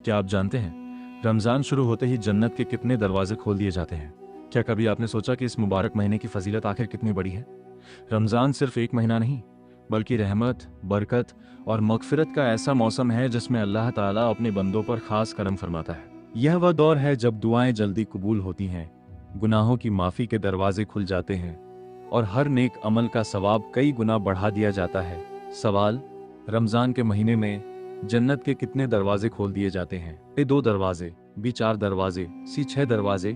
क्या आप जानते हैं रमज़ान शुरू होते ही जन्नत के कितने दरवाजे खोल दिए जाते हैं? क्या कभी आपने सोचा कि इस मुबारक महीने की फजीलत आखिर कितनी बड़ी है? रमज़ान सिर्फ एक महीना नहीं, बल्कि रहमत, बरकत और मगफिरत का ऐसा मौसम है जिसमें अल्लाह ताला अपने बंदों पर खास करम फरमाता है। यह वह दौर है जब दुआएं जल्दी कबूल होती हैं, गुनाहों की माफ़ी के दरवाजे खुल जाते हैं और हर नेक अमल का सवाब कई गुना बढ़ा दिया जाता है। सवाल, रमज़ान के महीने में जन्नत के कितने दरवाजे खोल दिए जाते हैं? ए 2 दरवाजे, बी 4 दरवाजे, सी 6 दरवाजे,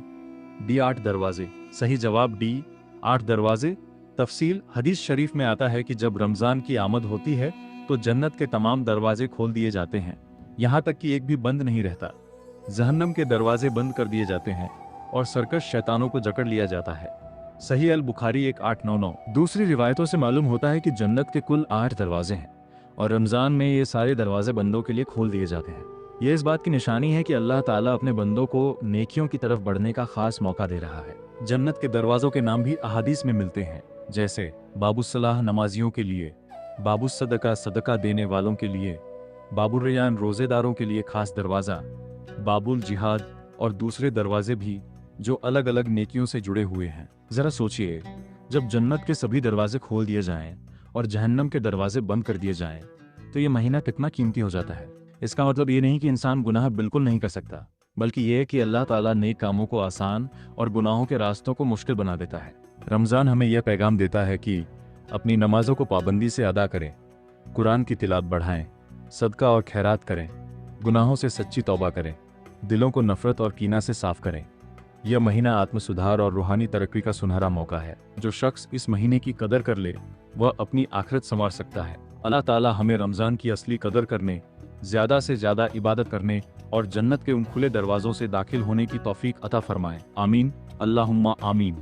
डी 8 दरवाजे। सही जवाब डी 8 दरवाजे। तफसील हदीस शरीफ में आता है कि जब रमजान की आमद होती है तो जन्नत के तमाम दरवाजे खोल दिए जाते हैं, यहाँ तक कि एक भी बंद नहीं रहता। जहन्नम के दरवाजे बंद कर दिए जाते हैं और सरकश शैतानों को जकड़ लिया जाता है। सही अल बुखारी 1899। दूसरी रिवायतों से मालूम होता है कि जन्नत के कुल 8 दरवाजे हैं और रमजान में ये सारे दरवाजे बंदों के लिए खोल दिए जाते हैं। ये इस बात की निशानी है कि अल्लाह ताला अपने बंदों को नेकियों की तरफ बढ़ने का खास मौका दे रहा है। जन्नत के दरवाजों के नाम भी अहादीस में मिलते हैं, जैसे बाबुस्सलाह नमाजियों के लिए, बाबुस्सदका सदका देने वालों के लिए, बाबुर रयान रोजेदारों के लिए खास दरवाज़ा, बाबुल जिहाद और दूसरे दरवाजे भी जो अलग अलग नेकियों से जुड़े हुए हैं। जरा सोचिए, जब जन्नत के सभी दरवाजे खोल दिए जाएं और जहन्नम के दरवाजे बंद कर दिए जाएं, तो ये महीना कितना कीमती हो जाता है। इसका मतलब ये नहीं कि इंसान गुनाह बिल्कुल नहीं कर सकता, बल्कि ये है कि अल्लाह ताला नेक कामों को आसान और गुनाहों के रास्तों को मुश्किल बना देता है। रमज़ान हमें यह पैगाम देता है कि अपनी नमाजों को पाबंदी से अदा करें, कुरान की तिलावत बढ़ाएं, सदका और खैरात करें, गुनाहों से सच्ची तौबा करें, दिलों को नफरत और कीना से साफ करें। यह महीना आत्म सुधार और रूहानी तरक्की का सुनहरा मौका है। जो शख्स इस महीने की कदर कर ले वह अपनी आखिरत संवार सकता है। अल्लाह ताला हमें रमज़ान की असली कदर करने, ज़्यादा से ज़्यादा इबादत करने और जन्नत के उन खुले दरवाज़ों से दाखिल होने की तौफीक अता फरमाए। आमीन, अल्लाहुम्मा आमीन।